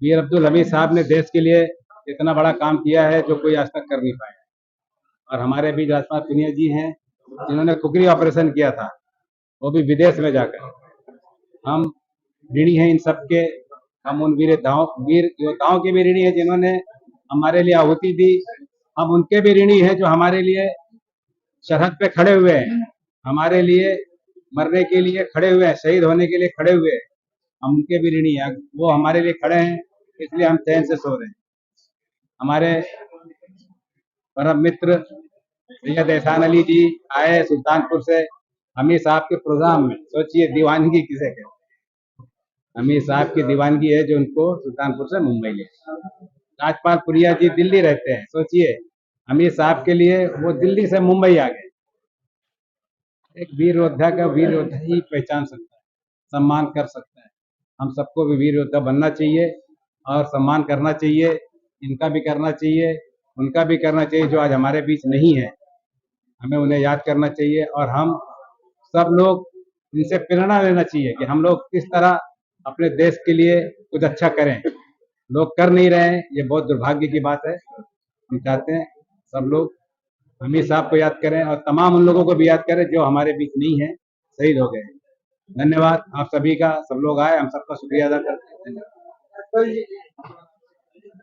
मीर अब्दुल हमीद साहब ने देश के लिए इतना बड़ा काम किया है जो कोई आज तक कर नहीं पाया। और हमारे भी राजपाल पुनिया जी हैं जिन्होंने कुकरी ऑपरेशन किया था, वो भी विदेश में जाकर। हम ऋणी हैं इन सबके। हम उन वीर योद्धाओं के भी ऋणी हैं जिन्होंने हमारे लिए आहुति दी। हम उनके भी ऋणी हैं जो हमारे लिए सरहद पे खड़े हुए हैं, हमारे लिए मरने के लिए खड़े हुए हैं, शहीद होने के लिए खड़े हुए हैं। हम उनके भी ऋणी हैं, वो हमारे लिए खड़े हैं, इसलिए हम चैन से सो रहे हैं। हमारे परम मित्र सैयद एहसान अली जी आए सुल्तानपुर से हमीद साहब के प्रोग्राम में। सोचिए दीवानगी किसे कहते हैं। हमीद साहब की दीवानगी है जो उनको सुल्तानपुर से मुंबई ले। राजपाल पुरिया जी दिल्ली रहते हैं, सोचिए हमीद साहब के लिए वो दिल्ली से मुंबई आ गए। एक वीर योद्धा का वीर योद्धा ही पहचान सकता है, सम्मान कर सकता है। हम सबको भी वीर योद्धा बनना चाहिए और सम्मान करना चाहिए। इनका भी करना चाहिए, उनका भी करना चाहिए जो आज हमारे बीच नहीं है। हमें उन्हें याद करना चाहिए और हम सब लोग इनसे प्रेरणा लेना चाहिए कि हम लोग किस तरह अपने देश के लिए कुछ अच्छा करें। लोग कर नहीं रहे हैं, ये बहुत दुर्भाग्य की बात है। हम चाहते हैं सब लोग हमीद साहब को याद करें और तमाम उन लोगों को भी याद करें जो हमारे बीच नहीं है, शहीद हो गए। धन्यवाद आप सभी का। सब लोग आए, हम सबका शुक्रिया अदा करते हैं। धन्यवाद।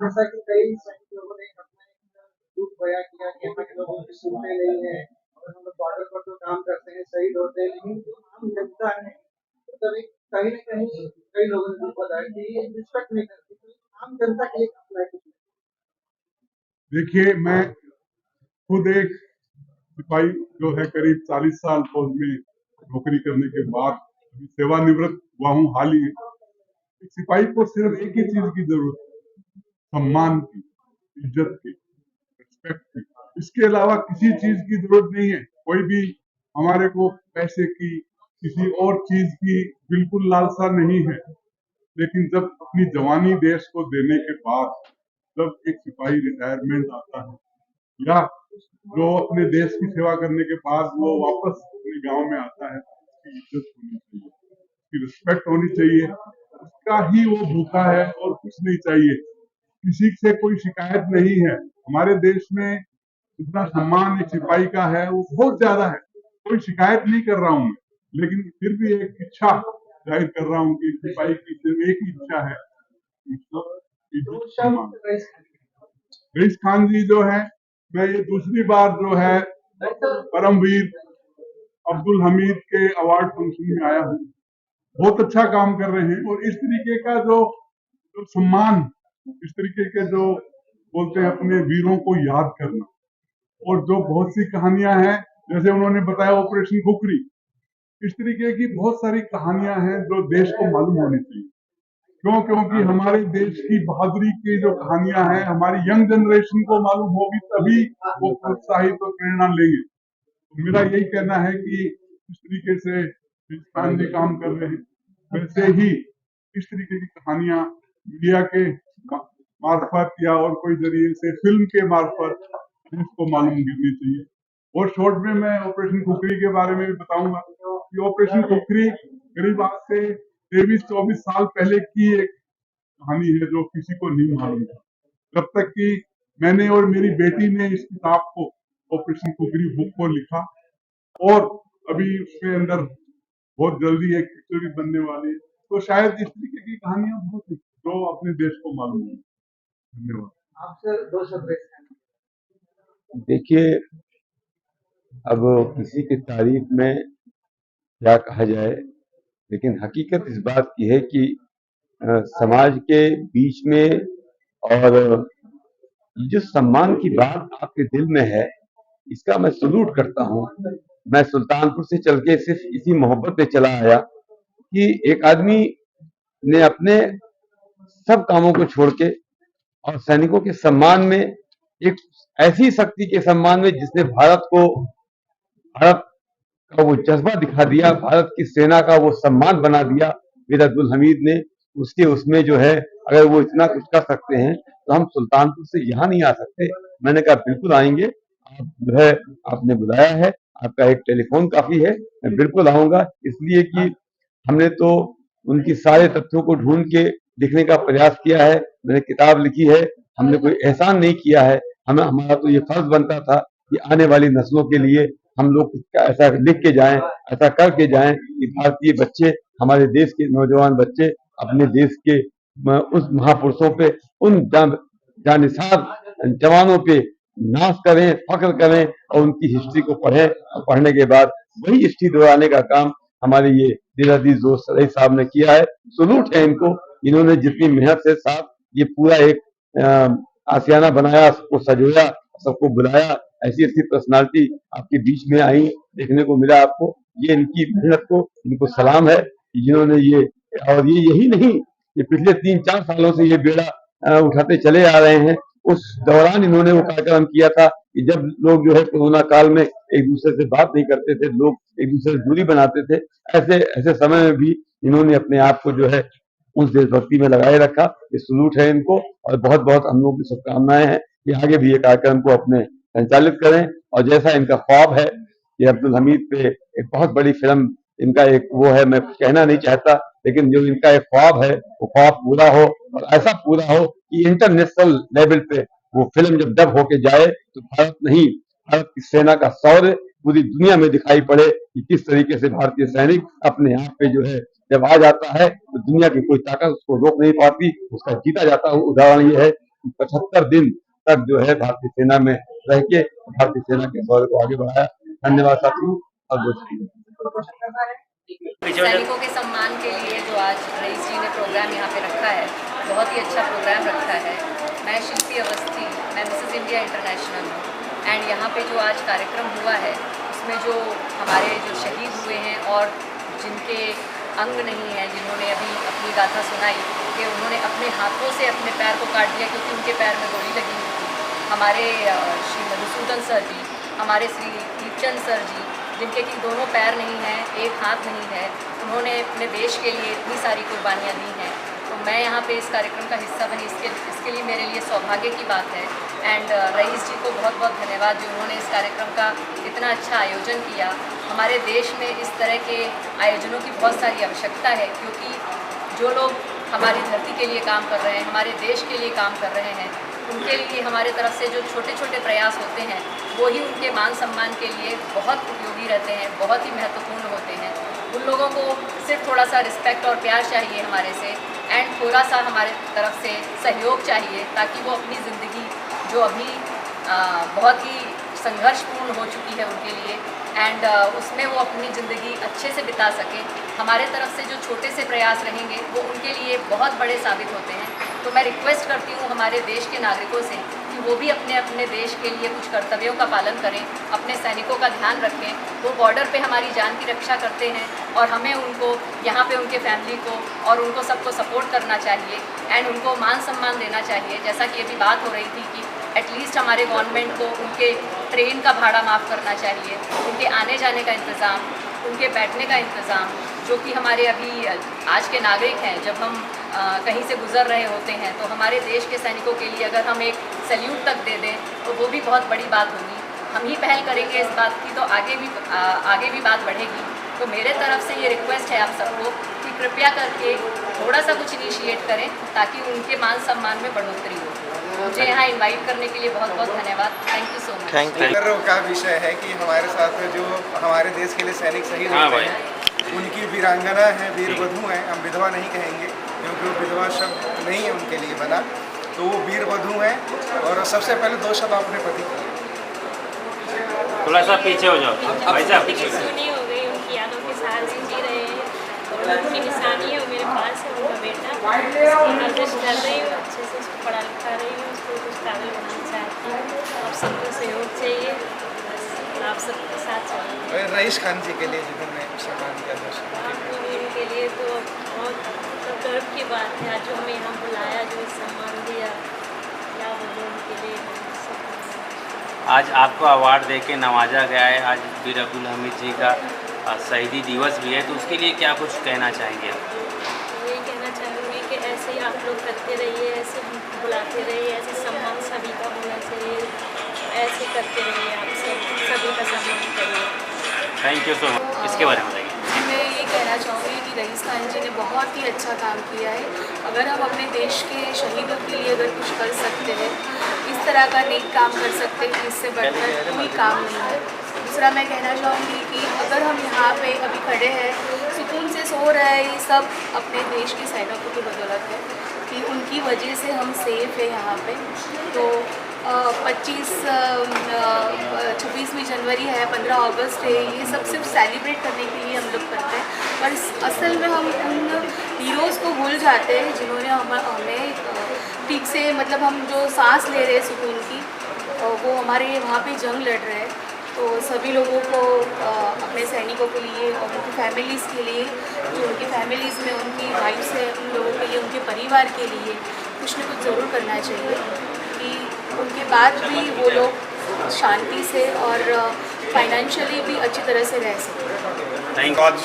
जैसा कि कई लोगों ने दुख बयां किया कि यहाँ के लोग सुनते नहीं है और हम लोग बॉर्डर पर तो काम करते हैं, शहीद होते हैं, लेकिन जो आम जनता है तभी कहीं न कहीं कई लोगों ने दुख बताया कि ये रिस्पेक्ट नहीं करती, तो आम जनता के लिए करना है। देखिए, मैं खुद एक सिपाही जो है करीब 40 साल फौज में नौकरी करने के बाद अभी सेवानिवृत्त हुआ हूँ हाल ही। एक सिपाही को सिर्फ एक ही चीज की जरूरत है, सम्मान की, इज्जत की, रिस्पेक्ट की। इसके अलावा किसी चीज की जरूरत नहीं है। कोई भी हमारे को पैसे की, किसी और चीज की बिल्कुल लालसा नहीं है। लेकिन जब अपनी जवानी देश को देने के बाद जब एक सिपाही रिटायरमेंट आता है या जो अपने देश की सेवा करने के बाद वो वापस अपने गांव में आता है, उसकी इज्जत होनी चाहिए, उसकी रिस्पेक्ट होनी चाहिए। उसका ही वो भूखा है और कुछ नहीं चाहिए। किसी से कोई शिकायत नहीं है। हमारे देश में इतना सम्मान एक सिपाही का है वो बहुत ज्यादा है। कोई शिकायत नहीं कर रहा हूँ मैं, लेकिन फिर भी एक इच्छा जाहिर कर रहा हूँ कि सिपाही की सिर्फ एक ही इच्छा है, रईस खान जी जो है, मैं ये दूसरी बार जो है परमवीर अब्दुल हमीद के अवार्ड फंक्शन में आया हूँ। बहुत अच्छा काम कर रहे हैं और इस तरीके का जो सम्मान, इस तरीके के जो बोलते हैं अपने वीरों को याद करना, और जो बहुत सी कहानियां हैं जैसे उन्होंने बताया ऑपरेशन खुखरी, इस तरीके की बहुत सारी कहानियां हैं जो देश को मालूम होनी चाहिए। क्योंकि हमारे देश की बहादुरी की जो कहानियां हैं हमारी यंग जनरेशन को मालूम होगी, तभी वो प्रोत्साहित और प्रेरणा लेंगे। तो मेरा यही कहना है कि इस तरीके से हिंदुस्तान में काम कर रहे हैं, वैसे ही इस तरीके की कहानियां मीडिया के मार्फत या और कोई जरिए से फिल्म के मार्फत देश को मालूम गिरनी चाहिए। और शॉर्ट में मैं ऑपरेशन खुखरी के बारे में भी बताऊंगा कि ऑपरेशन खुखरी करीब आज से 23-24 साल पहले की एक कहानी है जो किसी को नहीं मालूम था, जब तक कि मैंने और मेरी बेटी ने इस किताब को, ऑपरेशन खुखरी बुक को लिखा, और अभी उसके अंदर बहुत जल्दी एक पिक्चर भी बनने वाली है। तो शायद इस तरीके की कहानियां बहुत जो अपने देश को मालूम है। धन्यवाद। आपसे दो शब्द। देखिए, अब किसी की तारीफ में क्या कहा जाए, लेकिन हकीकत इस बात की है कि समाज के बीच में और जो सम्मान की बात आपके दिल में है, इसका मैं सलूट करता हूँ। मैं सुल्तानपुर से चल के सिर्फ इसी मोहब्बत में चला आया कि एक आदमी ने अपने सब कामों को छोड़ के और सैनिकों के सम्मान में, एक ऐसी शक्ति के सम्मान में जिसने भारत का वो जज्बा दिखा दिया, भारत की सेना का वो सम्मान बना दिया मीर अब्दुल हमीद ने, उसके उसमें जो है अगर वो इतना कुछ कर सकते हैं तो हम सुल्तानपुर से यहाँ नहीं आ सकते। मैंने कहा बिल्कुल आएंगे, आप जो है आपने बुलाया है, आपका एक टेलीफोन काफी है, मैं बिल्कुल आऊंगा। इसलिए कि हमने तो उनकी सारे तथ्यों को ढूंढ के लिखने का प्रयास किया है, मैंने किताब लिखी है। हमने कोई एहसान नहीं किया है। हमें हमारा तो ये फर्ज बनता था कि आने वाली नस्लों के लिए हम लोग कुछ ऐसा लिख के जाएं, ऐसा करके जाएं कि भारतीय बच्चे, हमारे देश के नौजवान बच्चे अपने देश के उस महापुरुषों पे, उन जानिसार जवानों पे नाश करें, फख्र करें और उनकी हिस्ट्री को पढ़ें। और पढ़ने के बाद वही हिस्ट्री दोहराने का काम हमारे ये दिल अजीज दोस्त रईस साहब ने किया है। सलूट है इनको, इन्होंने जितनी मेहनत से साथ ये पूरा एक आशियाना बनाया, सबको सजोया, सबको बुलाया। ऐसी ऐसी पर्सनालिटी आपके बीच में आई, देखने को मिला आपको। ये इनकी मेहनत को इनको सलाम है जिन्होंने ये, और ये यही नहीं, ये पिछले 3-4 सालों से ये बेड़ा उठाते चले आ रहे हैं। उस दौरान इन्होंने वो कार्यक्रम किया था कि जब लोग जो है कोरोना काल में एक दूसरे से बात नहीं करते थे, लोग एक दूसरे से दूरी बनाते थे, ऐसे ऐसे समय में भी इन्होंने अपने आप को जो है उस देशभक्ति में लगाए रखा। ये सलूट है इनको, और बहुत बहुत हम लोगों की शुभकामनाएं हैं कि आगे भी ये कार्यक्रम को अपने संचालित करें। और जैसा इनका ख्वाब है कि अब्दुल हमीद पे एक बहुत बड़ी फिल्म, इनका एक वो है, मैं कुछ कहना नहीं चाहता, लेकिन जो इनका एक ख्वाब है वो ख्वाब पूरा हो, और ऐसा पूरा हो कि इंटरनेशनल लेवल पे वो फिल्म जब डब होके जाए तो भारत नहीं, भारत की सेना का शौर्य पूरी दुनिया में दिखाई पड़े कि किस तरीके से भारतीय सैनिक अपने आप पे जो है जब आ जाता है तो दुनिया की कोई ताकत उसको रोक नहीं पाती, उसका जीता जाता हुआ उदाहरण ये है कि 75 दिन तक जो है भारतीय सेना में रह के भारतीय सेना के शौर्य को आगे बढ़ाया। धन्यवाद साथियों और दोस्तों। सैनिकों के सम्मान के लिए जो आज रईस जी ने प्रोग्राम यहाँ पे रखा है, बहुत ही अच्छा प्रोग्राम रखा है। मैं शिल्पी अवस्थी, मैं मिसेस इंडिया इंटरनेशनल हूँ, एंड यहाँ पे जो आज कार्यक्रम हुआ है उसमें जो हमारे जो शहीद हुए हैं और जिनके अंग नहीं हैं, जिन्होंने अभी अपनी गाथा सुनाई कि उन्होंने अपने हाथों से अपने पैर को काट दिया क्योंकि उनके पैर में गोली लगी हुई थी। हमारे श्री मधुसूदन सर जी, हमारे श्री दीपचंद सर जी, जिनके कि दोनों पैर नहीं हैं, एक हाथ नहीं है, उन्होंने अपने देश के लिए इतनी सारी कुर्बानियाँ दी हैं। तो मैं यहाँ पे इस कार्यक्रम का हिस्सा बनी, इसके लिए मेरे लिए सौभाग्य की बात है। एंड रईस जी को बहुत बहुत धन्यवाद जो उन्होंने इस कार्यक्रम का इतना अच्छा आयोजन किया। हमारे देश में इस तरह के आयोजनों की बहुत सारी आवश्यकता है, क्योंकि जो लोग हमारी धरती के लिए काम कर रहे हैं, हमारे देश के लिए काम कर रहे हैं, उनके लिए हमारे तरफ से जो छोटे छोटे प्रयास होते हैं वो ही उनके मान सम्मान के लिए बहुत उपयोगी रहते हैं, बहुत ही महत्वपूर्ण होते हैं। उन लोगों को सिर्फ थोड़ा सा रिस्पेक्ट और प्यार चाहिए हमारे से, एंड थोड़ा सा हमारे तरफ से सहयोग चाहिए, ताकि वो अपनी ज़िंदगी जो अभी बहुत ही संघर्षपूर्ण हो चुकी है उनके लिए, एंड उसमें वो अपनी ज़िंदगी अच्छे से बिता सके। हमारे तरफ से जो छोटे से प्रयास रहेंगे वो उनके लिए बहुत बड़े साबित होते हैं। तो मैं रिक्वेस्ट करती हूँ हमारे देश के नागरिकों से कि वो भी अपने अपने देश के लिए कुछ कर्तव्यों का पालन करें, अपने सैनिकों का ध्यान रखें। वो बॉर्डर पे हमारी जान की रक्षा करते हैं और हमें उनको यहाँ पे उनके फैमिली को और उनको सबको सपोर्ट करना चाहिए, एंड उनको मान सम्मान देना चाहिए। जैसा कि अभी बात हो रही थी कि एटलीस्ट हमारे गवर्नमेंट को उनके ट्रेन का भाड़ा माफ़ करना चाहिए, उनके आने जाने का इंतज़ाम, उनके बैठने का इंतज़ाम, जो कि हमारे अभी आज के नागरिक हैं, जब हम कहीं से गुजर रहे होते हैं तो हमारे देश के सैनिकों के लिए अगर हम एक सैल्यूट तक दे दें तो वो भी बहुत बड़ी बात होगी। हम ही पहल करेंगे इस बात की तो आगे भी बात बढ़ेगी। तो मेरे तरफ से ये रिक्वेस्ट है आप सबको कि कृपया करके थोड़ा सा कुछ इनिशिएट करें ताकि उनके मान सम्मान में बढ़ोतरी हो। मुझे यहाँ इनवाइट करने के लिए बहुत बहुत धन्यवाद। Thank you so much. गर्व का विषय है कि हमारे साथ जो हमारे देश के लिए सैनिक शहीद होते हैं, उनकी वीरांगना है, वीर वधू हैं, हम विधवा नहीं कहेंगे क्योंकि वो विधवा शब्द नहीं है उनके लिए बना, तो वो वीर वधू हैं। और सबसे पहले 2 शब्द अपने पति को। थोड़ा सा पीछे हो जाओ भाई साहब, पीछे सुनी हो गई, उनकी यादों के साथ जी रहे हैं और उनकी निशानी है वो मेरे पास है, उनका बेटा। कोशिश कर रही हूँ, अच्छे से उसको पढ़ा लिखा रही हूँ, उसको कुछ काबिल बनाना चाहती हूँ। आप सबको सहयोग चाहिए, आप सबके साथ चाहिए। रईस खान जी के लिए जिन्होंने सम्मान किया उनके लिए तो बहुत गर्व की बात है, जो हमें यहाँ बुलाया, जो सम्मान दिया, क्या बोलो उनके लिए। आज आपको अवार्ड देके नवाजा गया है, आज वीर अब्दुल हमीद जी का शहीदी दिवस भी है, तो उसके लिए क्या कुछ कहना चाहेंगे आप? यही कहना चाहूँगी कि ऐसे ही आप लोग करते रहिए, ऐसे बुलाते रहिए, ऐसे सम्मान सभी का होना चाहिए, ऐसे करते रहिए, आप सभी का सम्मान करिए। Thank you so much. इसके बारे में बताइए। मैं ये कहना कहना चाहूँगी कि रईस खान जी ने बहुत ही अच्छा काम किया है। अगर हम अपने देश के शहीदों के लिए अगर कुछ कर सकते हैं, इस तरह का नेक काम कर सकते हैं, इससे बढ़कर कोई काम नहीं है। दूसरा मैं कहना चाहूँगी कि अगर हम यहाँ पे अभी खड़े हैं, सुकून से सो रहे हैं, ये सब अपने देश के सैनिकों की बदौलत है कि उनकी वजह से हम सेफ है यहाँ पे। तो 26वीं जनवरी है, 15 अगस्त है, ये सब सिर्फ सेलिब्रेट करने के लिए हम लोग करते हैं, पर असल में हम उन हीरोज़ को भूल जाते हैं जिन्होंने हमें ठीक से मतलब हम जो सांस ले रहे हैं सुकून की, वो हमारे वहाँ पे जंग लड़ रहे हैं। तो सभी लोगों को अपने सैनिकों के लिए और उनकी फैमिलीज़ के लिए, जो उनकी फैमिलीज़ में उनकी वाइफ्स है, उन लोगों के लिए, उनके परिवार के लिए कुछ न कुछ ज़रूर करना चाहिए कि उनके बाद भी वो लोग शांति से और फाइनेंशियली भी अच्छी तरह से रह सकें। आज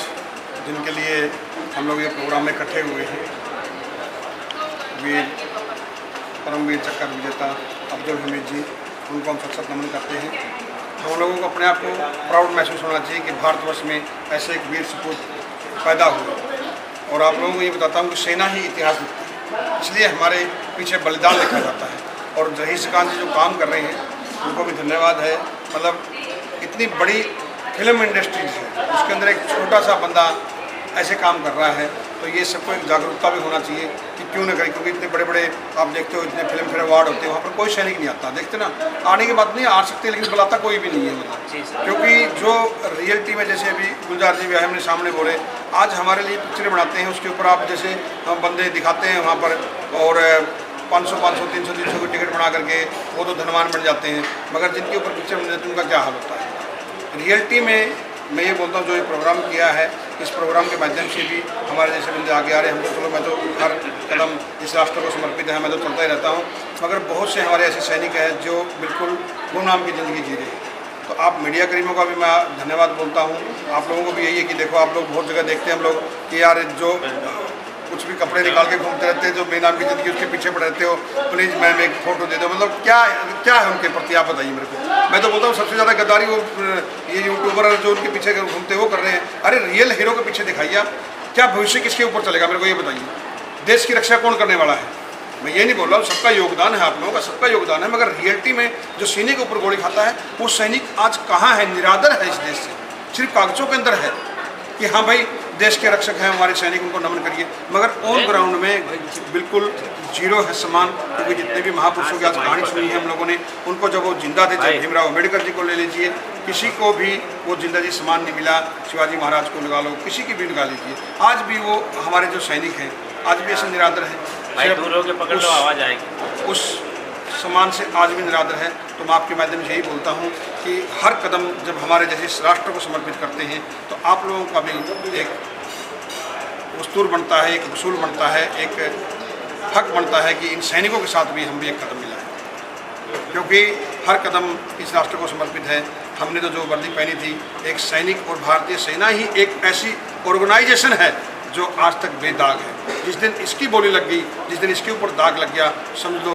जिनके लिए हम लोग ये प्रोग्राम में इकट्ठे हुए हैं, वीर परमवीर चक्र विजेता अब्दुल हमीद जी, उनको हम सख्त नमन करते हैं। हम लोगों को अपने आप को प्राउड महसूस होना चाहिए कि भारतवर्ष में ऐसे एक वीर सपूत पैदा हुए। और आप लोगों को ये बताता हूँ कि सेना ही इतिहास लिखती है, इसलिए हमारे पीछे बलिदान लिखा जाता है। और रईस खान जी जो काम कर रहे हैं उनको भी धन्यवाद है। मतलब इतनी बड़ी फिल्म इंडस्ट्रीज है, उसके अंदर एक छोटा सा बंदा ऐसे काम कर रहा है, तो ये सबको एक जागरूकता भी होना चाहिए कि क्यों न करें। क्योंकि इतने बड़े बड़े आप देखते हो, इतने फिल्म फेयर अवार्ड होते हैं, वहाँ पर कोई सैनिक नहीं आता, देखते ना, आने की बात नहीं, आ सकते लेकिन बुलाता कोई भी नहीं है। मतलब क्योंकि जो रियलिटी में, जैसे अभी गुलजार जी भी हमने सामने बोले, आज हमारे लिए पिक्चरें बनाते हैं, उसके ऊपर आप जैसे हम बंदे दिखाते हैं वहाँ पर, और 500, 300 की टिकट बना करके वो तो धनवान बन जाते हैं, मगर जिनके ऊपर पिक्चर बन जाती है उनका क्या हाल होता है। रियलिटी में मैं ये बोलता हूँ, जो ये प्रोग्राम किया है, इस प्रोग्राम के माध्यम से भी हमारे जैसे बंदे आगे आ रहे हैं। हम तो चलो, मैं तो हर कदम इस राष्ट्र को समर्पित है, मैं तो चलता ही रहता हूँ, मगर बहुत से हमारे ऐसे सैनिक हैं जो बिल्कुल गुमनाम की ज़िंदगी जी रहे हैं। तो आप मीडिया कर्मियों का भी मैं धन्यवाद बोलता हूँ। आप लोगों को भी यही है कि देखो, आप लोग बहुत जगह देखते हैं हम लोग कि यार जो कुछ भी कपड़े निकाल के घूमते रहते हैं, जो बेनाम की ज़िंदगी उसके पीछे पड़े रहते हो, प्लीज़ मैम एक फ़ोटो दे दो। मतलब क्या है उनके प्रति, आप बताइए मेरे को। मैं तो बोलता हूँ सबसे ज़्यादा गद्दारी वो ये यूट्यूबर जो उनके पीछे घूमते वो कर रहे हैं। अरे रियल हीरो के पीछे दिखाइए आप, क्या भविष्य किसके ऊपर चलेगा, मेरे को ये बताइए। देश की रक्षा कौन करने वाला है? मैं ये नहीं बोल रहा हूँ, सबका योगदान है, आप लोगों का सबका योगदान है, मगर रियलिटी में जो सैनिक के ऊपर गोली खाता है, वो सैनिक आज कहाँ है? निरादर है इस देश से, सिर्फ कागजों के अंदर है कि हाँ भाई देश के रक्षक हैं हमारे सैनिक, उनको नमन करिए, मगर ऑन ग्राउंड में बिल्कुल जीरो है सम्मान। क्योंकि जितने भी महापुरुषों की आज कहानी सुनी है हम लोगों ने, उनको जब वो जिंदा थे, चाहे भीमराव अम्बेडकर जी को ले लीजिए, किसी को भी वो जिंदा जी सम्मान नहीं मिला। शिवाजी महाराज को लगा लो, किसी की भी लगा लीजिए, आज भी वो हमारे जो सैनिक हैं आज भी ऐसे निरादर है, उस सम्मान से आज भी निरादर है। तो मैं आपके माध्यम से यही बोलता हूँ कि हर कदम जब हमारे जैसे इस राष्ट्र को समर्पित करते हैं, तो आप लोगों का भी एक उस्तूर बनता है, एक उसूल बनता है, एक हक बनता है कि इन सैनिकों के साथ भी हम भी एक कदम मिलाएं। क्योंकि हर कदम इस राष्ट्र को समर्पित है। हमने तो जो वर्दी पहनी थी, एक सैनिक और भारतीय सेना ही एक ऐसी ऑर्गेनाइजेशन है जो आज तक बेदाग है। जिस दिन इसकी बोली लग गई, जिस दिन इसके ऊपर दाग लग गया, समझ लो